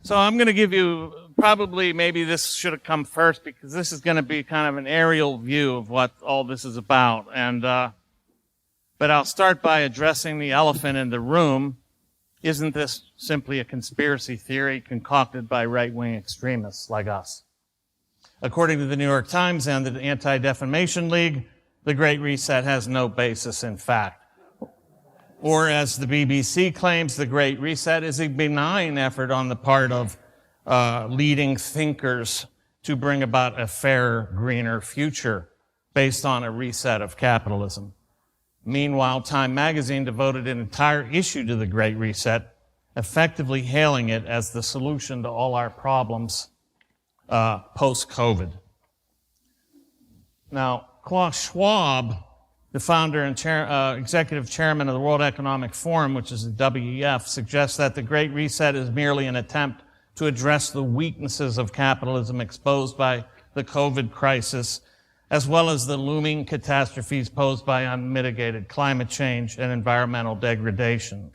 So I'm going to give you, probably maybe this should have come first because this is going to be kind of an aerial view of what all this is about. But I'll start by addressing the elephant in the room. Isn't this simply a conspiracy theory concocted by right-wing extremists like us? According to the New York Times and the Anti-Defamation League, the Great Reset has no basis in fact. Or as the BBC claims, the Great Reset is a benign effort on the part of leading thinkers to bring about a fairer, greener future based on a reset of capitalism. Meanwhile, Time magazine devoted an entire issue to the Great Reset, effectively hailing it as the solution to all our problems post-COVID. Now, Klaus Schwab, the founder and executive chairman of the World Economic Forum, which is the WEF, suggests that the Great Reset is merely an attempt to address the weaknesses of capitalism exposed by the COVID crisis, as well as the looming catastrophes posed by unmitigated climate change and environmental degradation.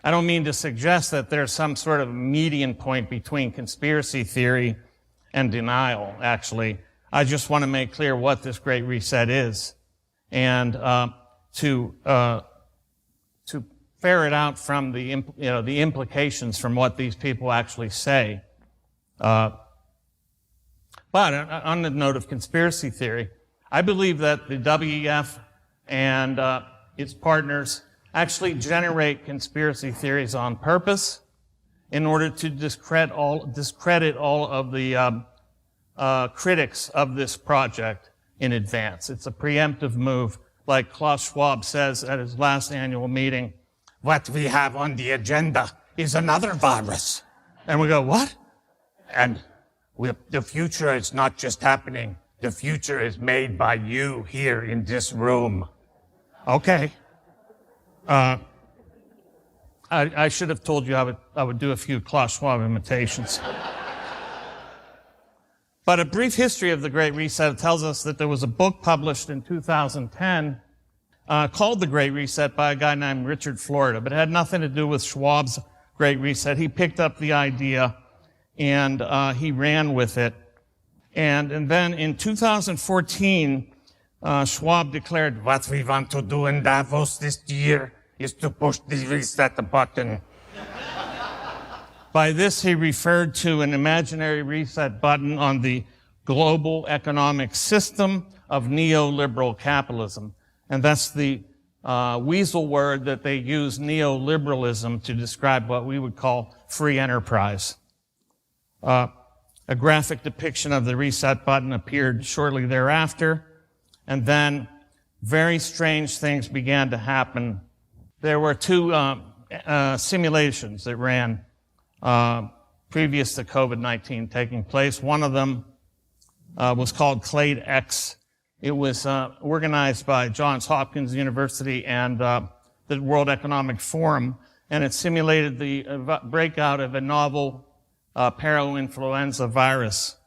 I don't mean to suggest that there's some sort of median point between conspiracy theory and denial, actually. I just want to make clear what this Great Reset is, and to ferret out from the implications from what these people actually say. But on the note of conspiracy theory, I believe that the WEF and its partners actually generate conspiracy theories on purpose in order to discredit all of the critics of this project in advance. It's a preemptive move, like Klaus Schwab says at his last annual meeting. What we have on the agenda is another virus. And we go, what? And the future is not just happening. The future is made by you here in this room. Okay. I should have told you I would do a few Klaus Schwab imitations. But a brief history of the Great Reset tells us that there was a book published in 2010 called The Great Reset by a guy named Richard Florida, but it had nothing to do with Schwab's Great Reset. He picked up the idea and he ran with it. And then in 2014, Schwab declared, what we want to do in Davos this year is to push the reset button. By this, he referred to an imaginary reset button on the global economic system of neoliberal capitalism. And that's the weasel word that they use, neoliberalism, to describe what we would call free enterprise. A graphic depiction of the reset button appeared shortly thereafter, and then very strange things began to happen. There were two simulations that ran previous to COVID-19 taking place. One of them was called Clade X. It was organized by Johns Hopkins University and the World Economic Forum, and it simulated the breakout of a novel parainfluenza virus.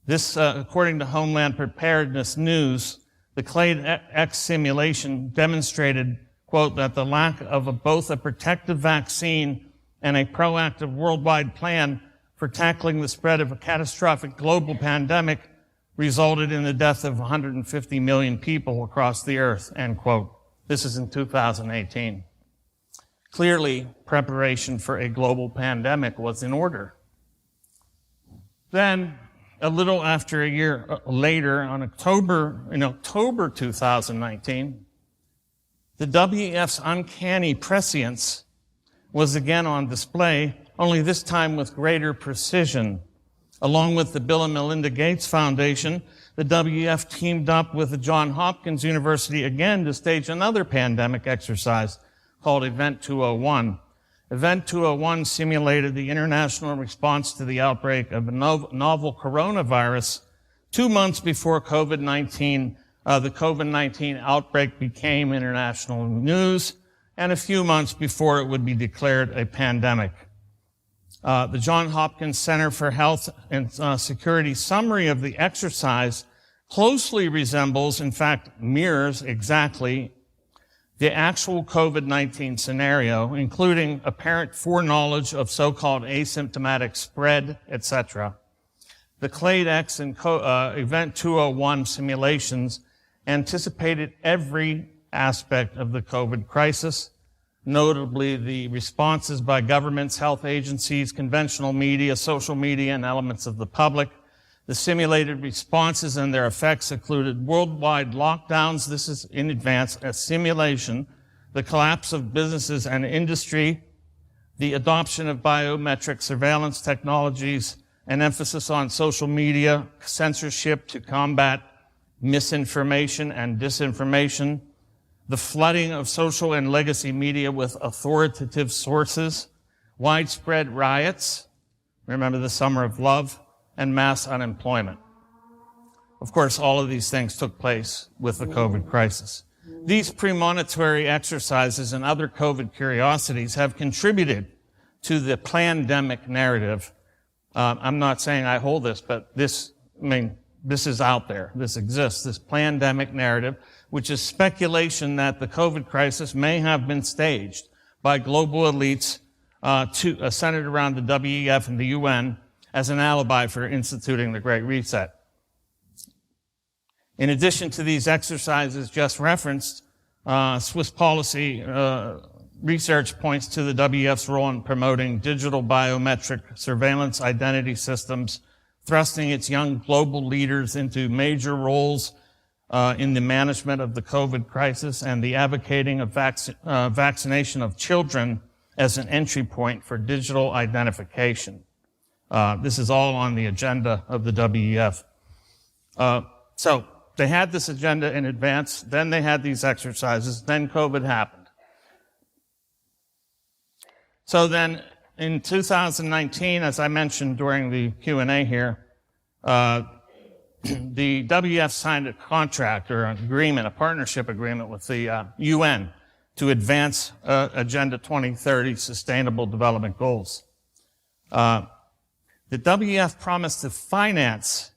This, according to Homeland Preparedness News, the Clade X simulation demonstrated, quote, that the lack of both a protective vaccine and a proactive worldwide plan for tackling the spread of a catastrophic global pandemic resulted in the death of 150 million people across the earth, end quote. This is in 2018. Clearly, preparation for a global pandemic was in order. Then, a little after a year later, in October 2019, the WEF's uncanny prescience was again on display, only this time with greater precision. Along with the Bill and Melinda Gates Foundation, the WEF teamed up with the Johns Hopkins University again to stage another pandemic exercise called Event 201. Event 201 simulated the international response to the outbreak of a novel coronavirus 2 months before COVID-19. The COVID-19 outbreak became international news, and a few months before it would be declared a pandemic. The Johns Hopkins Center for Health and Security summary of the exercise closely resembles, in fact, mirrors exactly the actual COVID-19 scenario, including apparent foreknowledge of so-called asymptomatic spread, etc. The CLADE-X and Event 201 simulations anticipated every aspect of the COVID crisis, notably the responses by governments, health agencies, conventional media, social media, and elements of the public. The simulated responses and their effects included worldwide lockdowns. This is in advance, a simulation, the collapse of businesses and industry, the adoption of biometric surveillance technologies, an emphasis on social media, censorship to combat misinformation and disinformation, the flooding of social and legacy media with authoritative sources, widespread riots, remember the Summer of Love, and mass unemployment. Of course, all of these things took place with the COVID crisis. These premonitory exercises and other COVID curiosities have contributed to the plandemic narrative. I'm not saying I hold this, but this is out there. This exists, this plandemic narrative, which is speculation that the COVID crisis may have been staged by global elites centered around the WEF and the UN as an alibi for instituting the Great Reset. In addition to these exercises just referenced, Swiss policy research points to the WEF's role in promoting digital biometric surveillance identity systems, thrusting its young global leaders into major roles in the management of the COVID crisis, and the advocating of vaccination of children as an entry point for digital identification. This is all on the agenda of the WEF. So they had this agenda in advance, then they had these exercises, then COVID happened. So then in 2019, as I mentioned during the Q&A here, the WEF signed a contract or an agreement, a partnership agreement with the UN to advance Agenda 2030 Sustainable Development Goals. The WEF promised to finance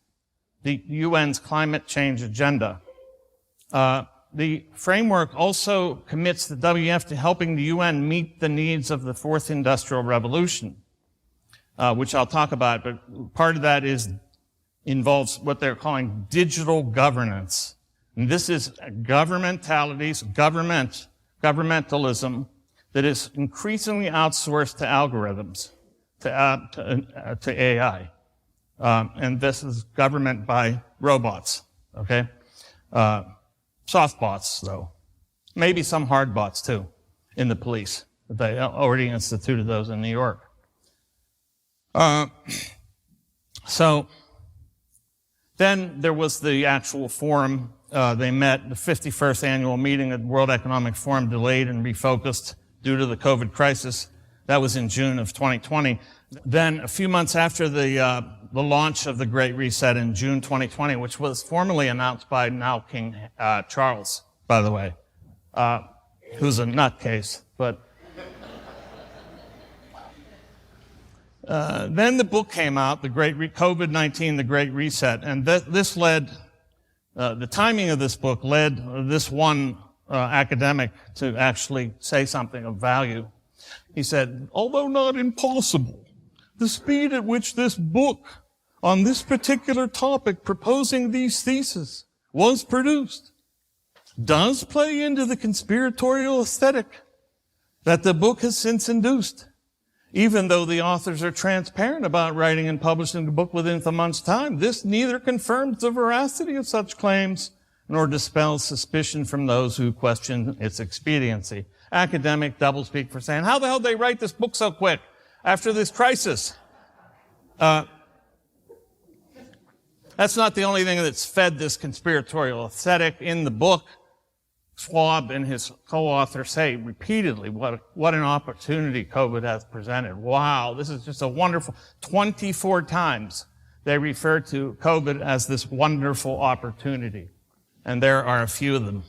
the UN's climate change agenda. The framework also commits the WEF to helping the UN meet the needs of the fourth industrial revolution, which I'll talk about, but part of that involves what they're calling digital governance. And this is governmentalism that is increasingly outsourced to algorithms, to AI. And this is government by robots, okay? Soft bots, though. Maybe some hard bots, too, in the police. They already instituted those in New York. So then there was the actual forum. They met, the 51st annual meeting of the World Economic Forum delayed and refocused due to the COVID crisis. That was in June of 2020. Then a few months after the launch of the Great Reset in June 2020, which was formally announced by now King Charles, by the way, who's a nutcase, but then the book came out, the COVID-19, the Great Reset, and this led, the timing of this book led this one academic to actually say something of value. He said, although not impossible, the speed at which this book on this particular topic proposing these theses was produced does play into the conspiratorial aesthetic that the book has since induced, even though the authors are transparent about writing and publishing the book within a month's time. This neither confirms the veracity of such claims nor dispels suspicion from those who question its expediency. Academic doublespeak for saying, how the hell did they write this book so quick after this crisis? That's not the only thing that's fed this conspiratorial aesthetic. In the book, Schwab and his co-author say repeatedly what an opportunity COVID has presented. Wow, this is just a wonderful, 24 times they refer to COVID as this wonderful opportunity. And there are a few of them.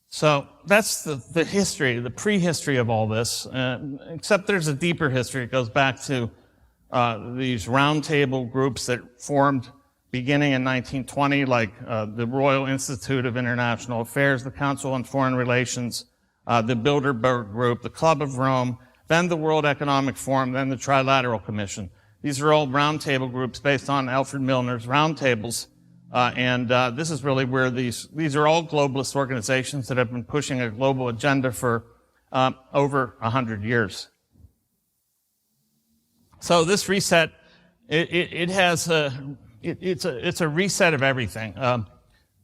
So that's the history, the prehistory of all this, except there's a deeper history. It goes back to these roundtable groups that formed beginning in 1920, like the Royal Institute of International Affairs, the Council on Foreign Relations, the Bilderberg Group, the Club of Rome, then the World Economic Forum, then the Trilateral Commission. These are all roundtable groups based on Alfred Milner's roundtables. This is really where these are all globalist organizations that have been pushing a global agenda for over 100 years. So this reset, it's a reset of everything.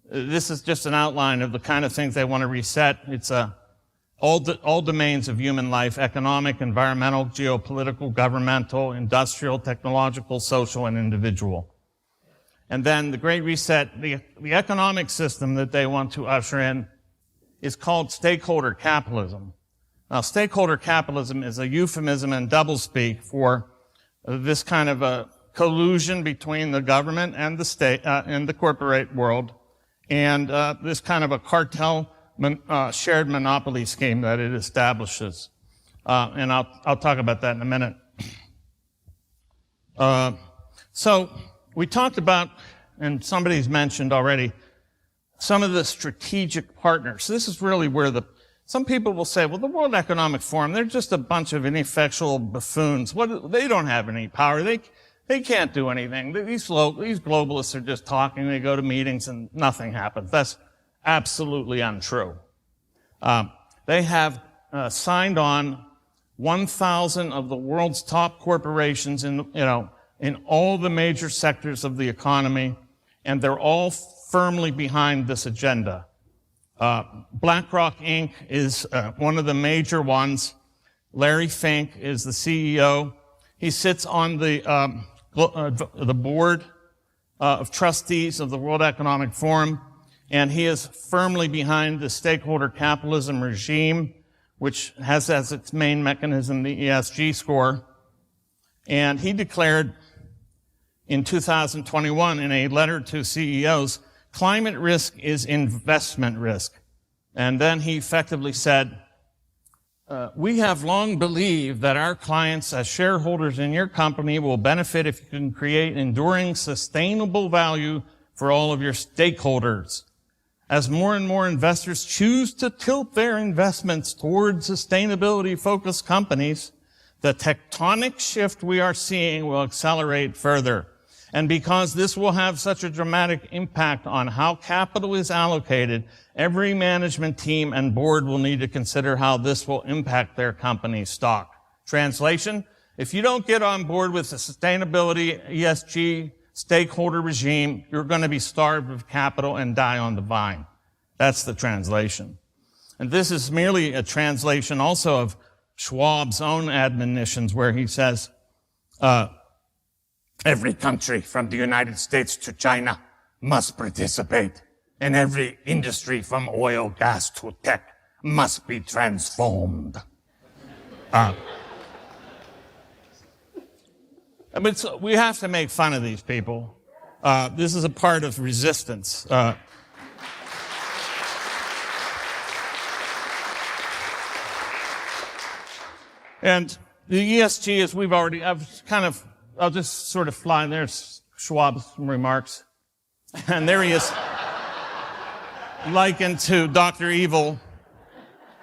This is just an outline of the kind of things they want to reset. It's all domains of human life: economic, environmental, geopolitical, governmental, industrial, technological, social, and individual. And then the Great Reset, the economic system that they want to usher in is called stakeholder capitalism. Now, stakeholder capitalism is a euphemism and doublespeak for this kind of a collusion between the government and the state and the corporate world, and this kind of a cartel shared monopoly scheme that it establishes. And I'll talk about that in a minute. So we talked about, and somebody's mentioned already, some of the strategic partners. This is really where some people will say, well, the World Economic Forum, they're just a bunch of ineffectual buffoons. They don't have any power. They can't do anything. These globalists are just talking. They go to meetings and nothing happens. That's absolutely untrue. They have signed on 1,000 of the world's top corporations in all the major sectors of the economy, and they're all firmly behind this agenda. BlackRock Inc. is one of the major ones. Larry Fink is the CEO. He sits on the board of trustees of the World Economic Forum, and he is firmly behind the stakeholder capitalism regime, which has as its main mechanism the ESG score. And he declared in 2021 in a letter to CEOs, climate risk is investment risk. And then he effectively said, we have long believed that our clients as shareholders in your company will benefit if you can create enduring sustainable value for all of your stakeholders. As more and more investors choose to tilt their investments toward sustainability-focused companies, the tectonic shift we are seeing will accelerate further. And because this will have such a dramatic impact on how capital is allocated, every management team and board will need to consider how this will impact their company's stock. Translation, if you don't get on board with the sustainability ESG stakeholder regime, you're going to be starved of capital and die on the vine. That's the translation. And this is merely a translation also of Schwab's own admonitions, where he says, every country from the United States to China must participate, and every industry from oil, gas to tech must be transformed. We have to make fun of these people. This is a part of resistance. And the ESG, as I'll just sort of fly in. There's Schwab's remarks. And there he is, likened to Dr. Evil.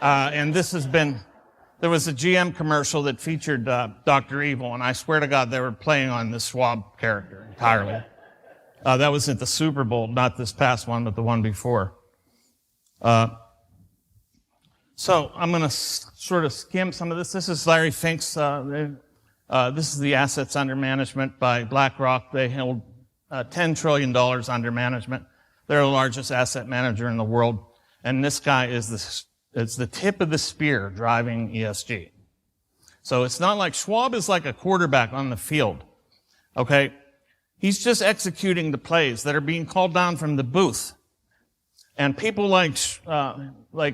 And there was a GM commercial that featured Dr. Evil, and I swear to God they were playing on this Schwab character entirely. That was at the Super Bowl, not this past one, but the one before. So I'm going to sort of skim some of this. This is Larry Fink's, this is the assets under management by BlackRock. They held $10 trillion under management. They're the largest asset manager in the world. And this guy is the tip of the spear driving ESG. So it's not like Schwab is like a quarterback on the field. Okay? He's just executing the plays that are being called down from the booth. And people like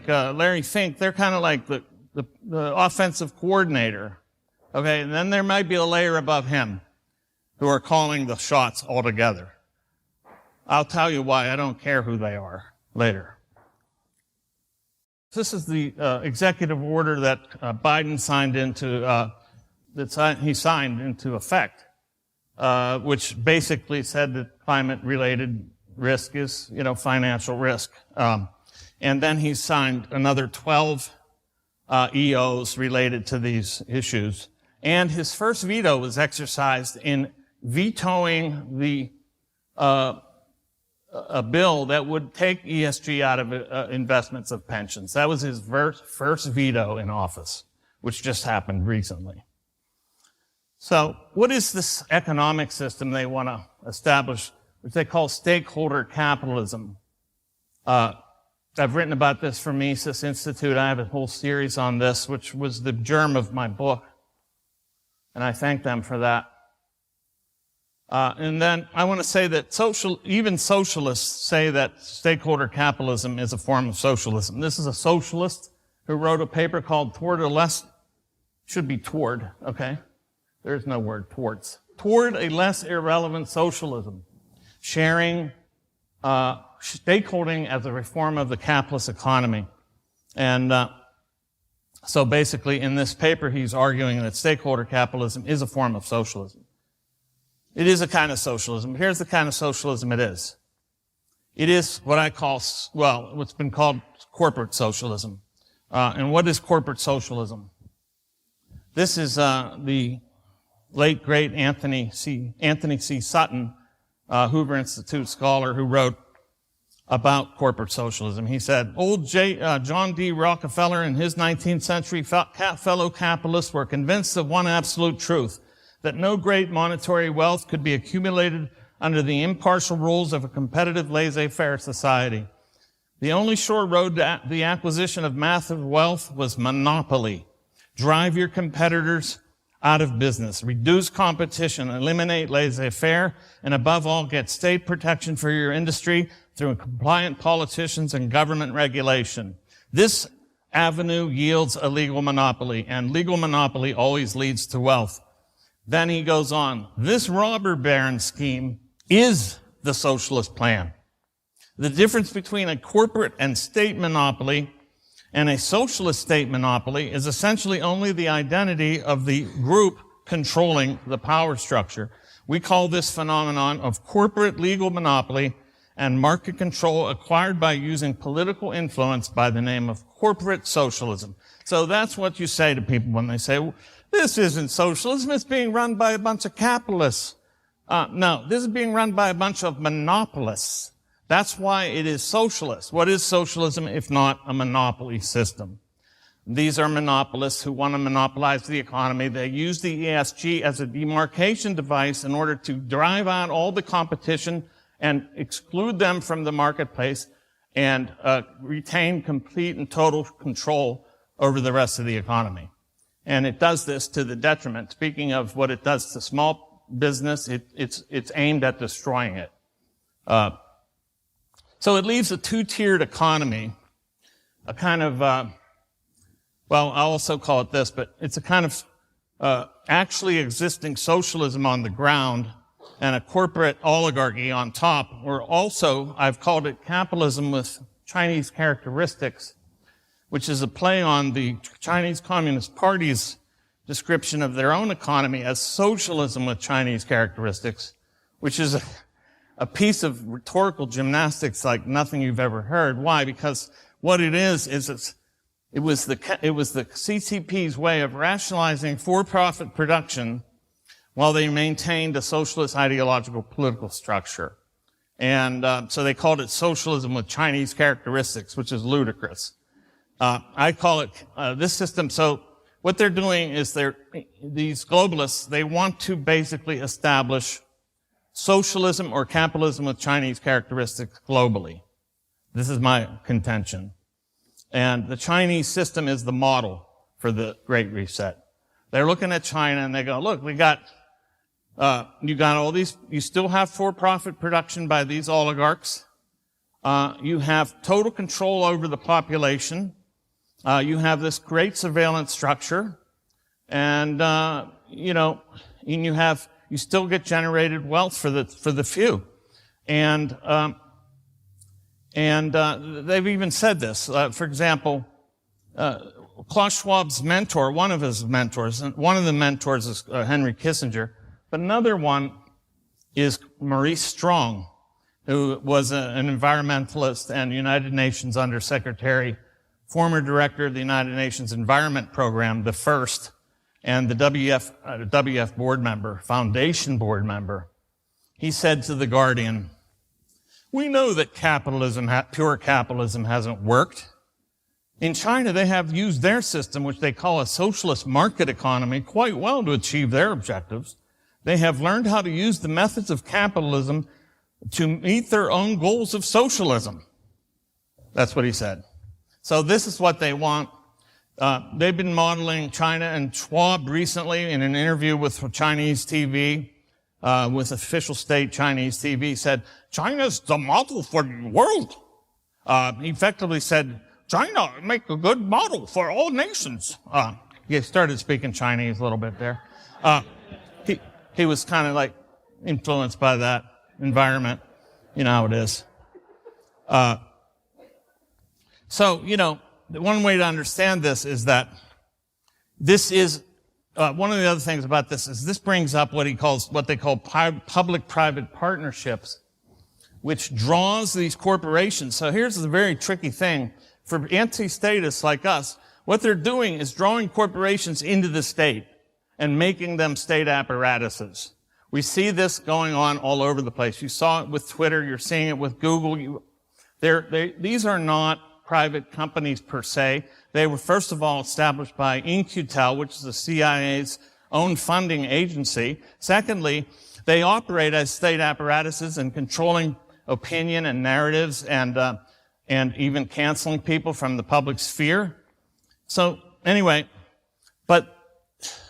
Larry Fink, they're kind of like the offensive coordinator. Okay? And then there might be a layer above him who are calling the shots altogether. I'll tell you why. I don't care who they are later. This is the executive order that Biden signed into effect. which basically said that climate-related risk is, financial risk. And then he signed another 12 EOs related to these issues. And his first veto was exercised in vetoing a bill that would take ESG out of investments of pensions. That was his first veto in office, which just happened recently. So what is this economic system they want to establish, which they call stakeholder capitalism? I've written about this for Mises Institute. I have a whole series on this, which was the germ of my book, and I thank them for that. And then I want to say that even socialists say that stakeholder capitalism is a form of socialism. This is a socialist who wrote a paper called Toward a Less, should be toward, okay? There's no word, towards. Toward a Less Irrelevant Socialism. Sharing, stakeholding as a reform of the capitalist economy. And so basically in this paper he's arguing that stakeholder capitalism is a form of socialism. It is a kind of socialism. Here's the kind of socialism it is. It is what I call, what's been called corporate socialism. And what is corporate socialism? This is the late, great Anthony C. Sutton, Hoover Institute scholar, who wrote about corporate socialism. He said, old John D. Rockefeller and his 19th century fellow capitalists were convinced of one absolute truth, that no great monetary wealth could be accumulated under the impartial rules of a competitive laissez-faire society. The only sure road to the acquisition of massive wealth was monopoly. Drive your competitors out of business, reduce competition, eliminate laissez-faire, and above all, get state protection for your industry through compliant politicians and government regulation. This avenue yields a legal monopoly, and legal monopoly always leads to wealth. Then he goes on, this robber baron scheme is the socialist plan. The difference between a corporate and state monopoly and a socialist state monopoly is essentially only the identity of the group controlling the power structure. We call this phenomenon of corporate legal monopoly and market control acquired by using political influence by the name of corporate socialism. So that's what you say to people when they say, well, this isn't socialism, it's being run by a bunch of capitalists. No, this is being run by a bunch of monopolists. That's why it is socialist. What is socialism if not a monopoly system? These are monopolists who want to monopolize the economy. They use the ESG as a demarcation device in order to drive out all the competition and exclude them from the marketplace and retain complete and total control over the rest of the economy. And it does this to the detriment. Speaking of what it does to small business, it's aimed at destroying it. So it leaves a two-tiered economy, a kind of, I'll also call it this, but it's a kind of actually existing socialism on the ground and a corporate oligarchy on top, or also, I've called it capitalism with Chinese characteristics, which is a play on the Chinese Communist Party's description of their own economy as socialism with Chinese characteristics, which is a piece of rhetorical gymnastics like nothing you've ever heard. Why? Because what it is it was the CCP's way of rationalizing for-profit production while they maintained a socialist ideological political structure. And so they called it socialism with Chinese characteristics, which is ludicrous. I call it this system. So what they're doing is these globalists, they want to basically establish socialism or capitalism with Chinese characteristics globally. This is my contention. And the Chinese system is the model for the Great Reset. They're looking at China and they go, look, you got all these, you still have for-profit production by these oligarchs. You have total control over the population. You have this great surveillance structure. And, you still get generated wealth for the few. And they've even said this. For example, Klaus Schwab's mentor, one of his mentors, and one of the mentors is Henry Kissinger, but another one is Maurice Strong, who was an environmentalist and United Nations Undersecretary, former director of the United Nations Environment Program, the first, and the WF board member, foundation board member. He said to The Guardian, "We know that pure capitalism hasn't worked. In China, they have used their system, which they call a socialist market economy, quite well to achieve their objectives. They have learned how to use the methods of capitalism to meet their own goals of socialism." That's what he said. So this is what they want. They've been modeling China, and Schwab recently, in an interview with Chinese TV, with official state Chinese TV, said, "China's the model for the world." He effectively said, "China make a good model for all nations." He started speaking Chinese a little bit there. He was kind of like influenced by that environment. You know how it is. So, one way to understand this is that this is, one of the other things about this is this brings up what they call public-private partnerships, which draws these corporations. So here's the very tricky thing. For anti-statists like us, what they're doing is drawing corporations into the state and making them state apparatuses. We see this going on all over the place. You saw it with Twitter. You're seeing it with Google. These are not private companies per se. They were, first of all, established by In-Q-Tel, which is the CIA's own funding agency. Secondly, they operate as state apparatuses and controlling opinion and narratives and even canceling people from the public sphere. So anyway, but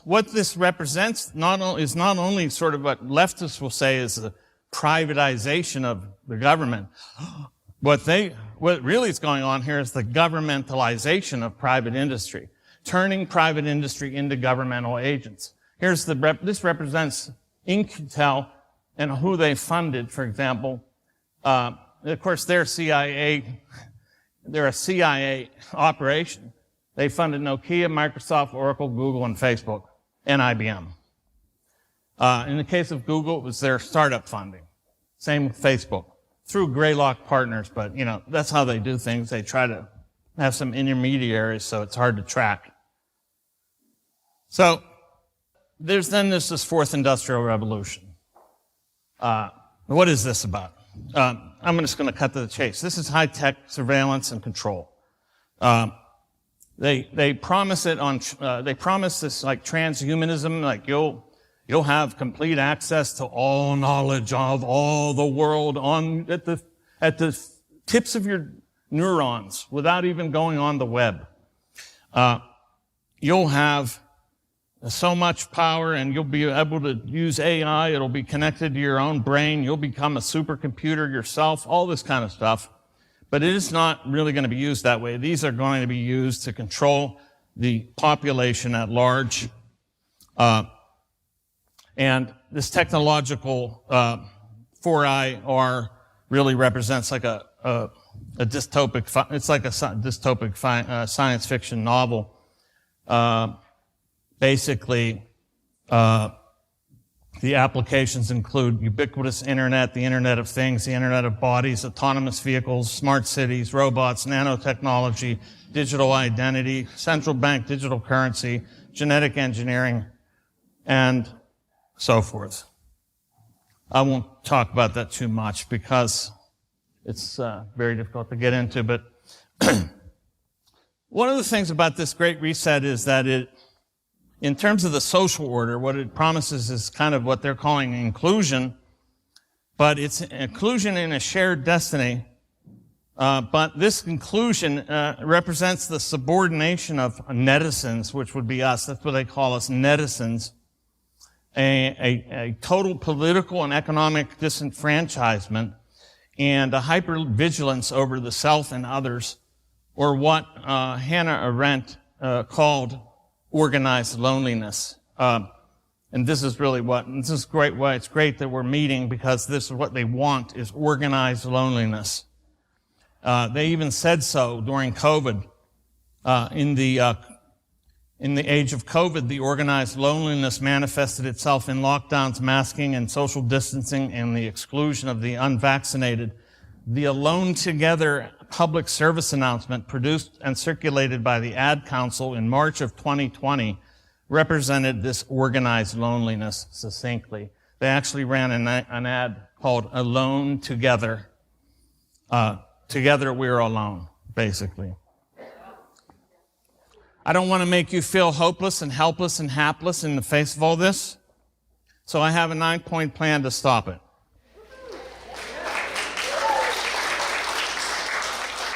what this represents is not only sort of what leftists will say is the privatization of the government. What really is going on here is the governmentalization of private industry, turning private industry into governmental agents. This represents In-Q-Tel and who they funded, for example. Of course, they're a CIA operation. They funded Nokia, Microsoft, Oracle, Google, and Facebook, and IBM. In the case of Google, it was their startup funding. Same with Facebook, through Greylock Partners, but, that's how they do things. They try to have some intermediaries, so it's hard to track. So, there's this fourth industrial revolution. What is this about? I'm just going to cut to the chase. This is high-tech surveillance and control. They promise this like transhumanism, like you'll have complete access to all knowledge of all the world at the tips of your neurons without even going on the web. You'll have so much power, and you'll be able to use AI. It'll be connected to your own brain. You'll become a supercomputer yourself, all this kind of stuff. But it is not really going to be used that way. These are going to be used to control the population at large. And this technological 4IR really represents like a dystopic, it's like a dystopic science fiction novel. Basically, the applications include ubiquitous internet, the Internet of Things, the Internet of Bodies, autonomous vehicles, smart cities, robots, nanotechnology, digital identity, central bank digital currency, genetic engineering, and so forth. I won't talk about that too much because it's very difficult to get into, but one of the things about this Great Reset is that in terms of the social order, what it promises is kind of what they're calling inclusion, but it's inclusion in a shared destiny. But this inclusion represents the subordination of netizens, which would be us. That's what they call us, netizens. A total political and economic disenfranchisement and a hypervigilance over the self and others, or what Hannah Arendt called organized loneliness. And this is really this is great. Why it's great that we're meeting, because this is what they want, is organized loneliness. They even said so during COVID. In the In the age of COVID, the organized loneliness manifested itself in lockdowns, masking, and social distancing, and the exclusion of the unvaccinated. The Alone Together public service announcement produced and circulated by the Ad Council in March of 2020 represented this organized loneliness succinctly. They actually ran an ad called Alone Together. Together we're alone, basically. I don't want to make you feel hopeless and helpless and hapless in the face of all this, so I have a 9-point plan to stop it.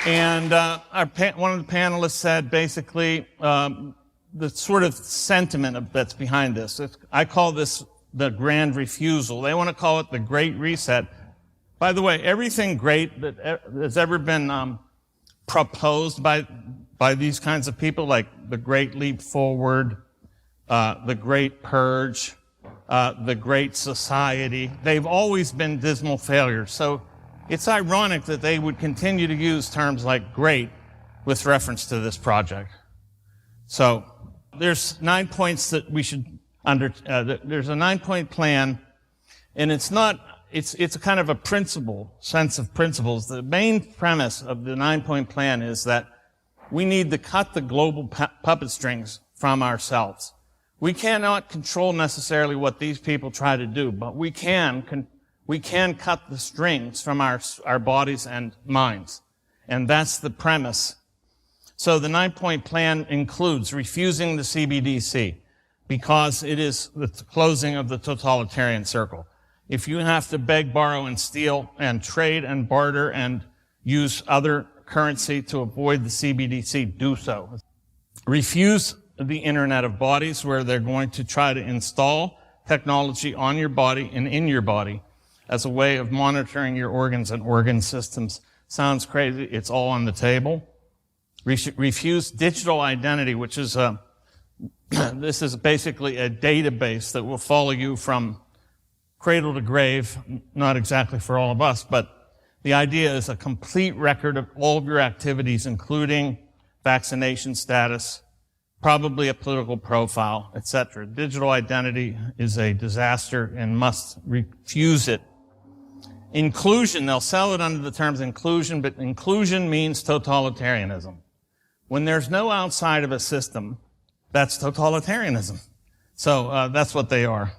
And one of the panelists said basically the sort of sentiment that's behind this. I call this the grand refusal. They want to call it the Great Reset. By the way, everything great that has ever been proposed by these kinds of people, like the Great Leap Forward, the Great Purge, the Great Society, they've always been dismal failures. So it's ironic that they would continue to use terms like great with reference to this project. So there's 9 points that we should there's a 9-point plan, and it's a kind of a sense of principles. The main premise of the 9-point plan is that we need to cut the global puppet strings from ourselves. We cannot control necessarily what these people try to do, but we can cut the strings from our bodies and minds. And that's the premise. So the 9-point plan includes refusing the CBDC because it is the closing of the totalitarian circle. If you have to beg, borrow, and steal and trade and barter and use other currency to avoid the CBDC, do so. Refuse the Internet of Bodies, where they're going to try to install technology on your body and in your body as a way of monitoring your organs and organ systems. Sounds crazy. It's all on the table. Refuse digital identity, which is this is basically a database that will follow you from cradle to grave, not exactly for all of us, but the idea is a complete record of all of your activities, including vaccination status, probably a political profile, etc. Digital identity is a disaster and must refuse it. Inclusion, they'll sell it under the terms inclusion, but inclusion means totalitarianism. When there's no outside of a system, that's totalitarianism. So that's what they are.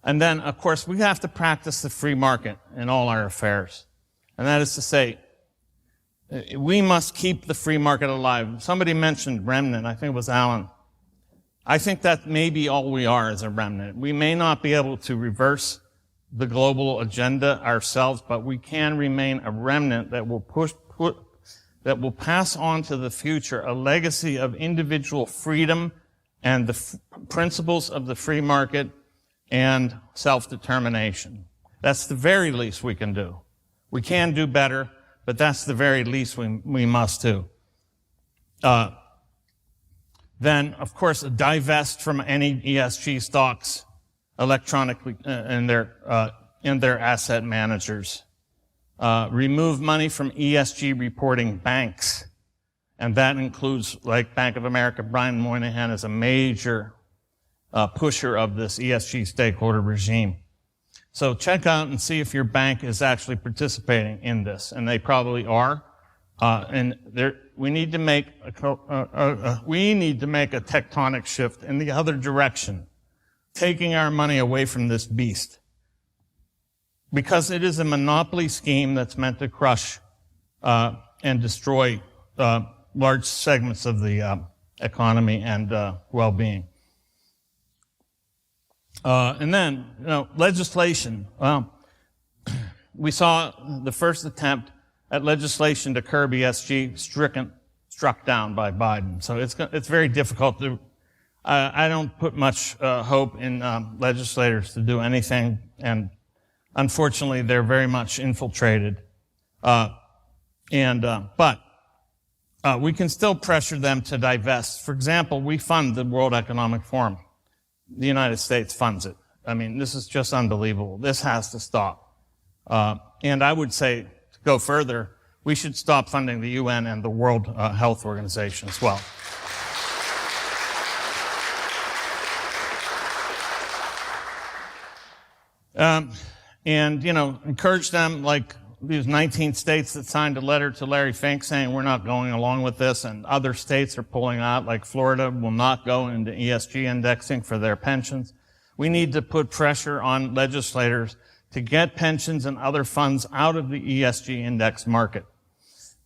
And then, of course, we have to practice the free market in all our affairs. And that is to say, we must keep the free market alive. Somebody mentioned remnant. I think it was Alan. I think that may be all we are as a remnant. We may not be able to reverse the global agenda ourselves, but we can remain a remnant that will that will pass on to the future a legacy of individual freedom and the principles of the free market and self-determination. That's the very least we can do. We can do better, but that's the very least we must do. Then, of course, divest from any ESG stocks electronically in their asset managers. Remove money from ESG reporting banks, and that includes, like Bank of America. Brian Moynihan is a major pusher of this ESG stakeholder regime. So check out and see if your bank is actually participating in this, and they probably are. We need to make a tectonic shift in the other direction, taking our money away from this beast, because it is a monopoly scheme that's meant to crush and destroy large segments of the economy and well-being. And then, legislation. We saw the first attempt at legislation to curb ESG struck down by Biden. So it's very difficult to. I don't put much hope in legislators to do anything, and unfortunately, they're very much infiltrated. But we can still pressure them to divest. For example, we fund the World Economic Forum. The United States funds it. I mean, this is just unbelievable. This has to stop. And I would say, to go further, we should stop funding the UN and the World Health Organization as well. And, encourage them, like these 19 states that signed a letter to Larry Fink saying we're not going along with this, and other states are pulling out, like Florida will not go into ESG indexing for their pensions. We need to put pressure on legislators to get pensions and other funds out of the ESG index market,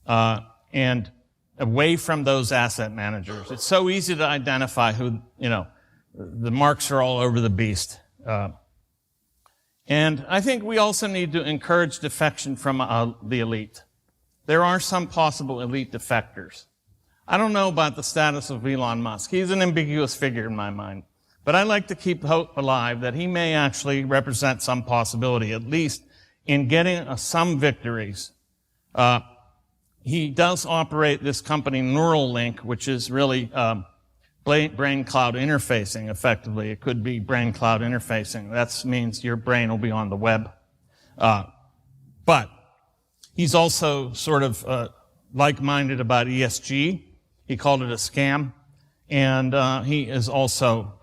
and away from those asset managers. It's so easy to identify who, the marks are all over the beast. And I think we also need to encourage defection from the elite. There are some possible elite defectors. I don't know about the status of Elon Musk. He's an ambiguous figure in my mind. But I like to keep hope alive that he may actually represent some possibility, at least in getting some victories. He does operate this company Neuralink, which is really brain-cloud interfacing, effectively. It could be brain-cloud interfacing. That means your brain will be on the web. But he's also sort of like-minded about ESG. He called it a scam. And he is also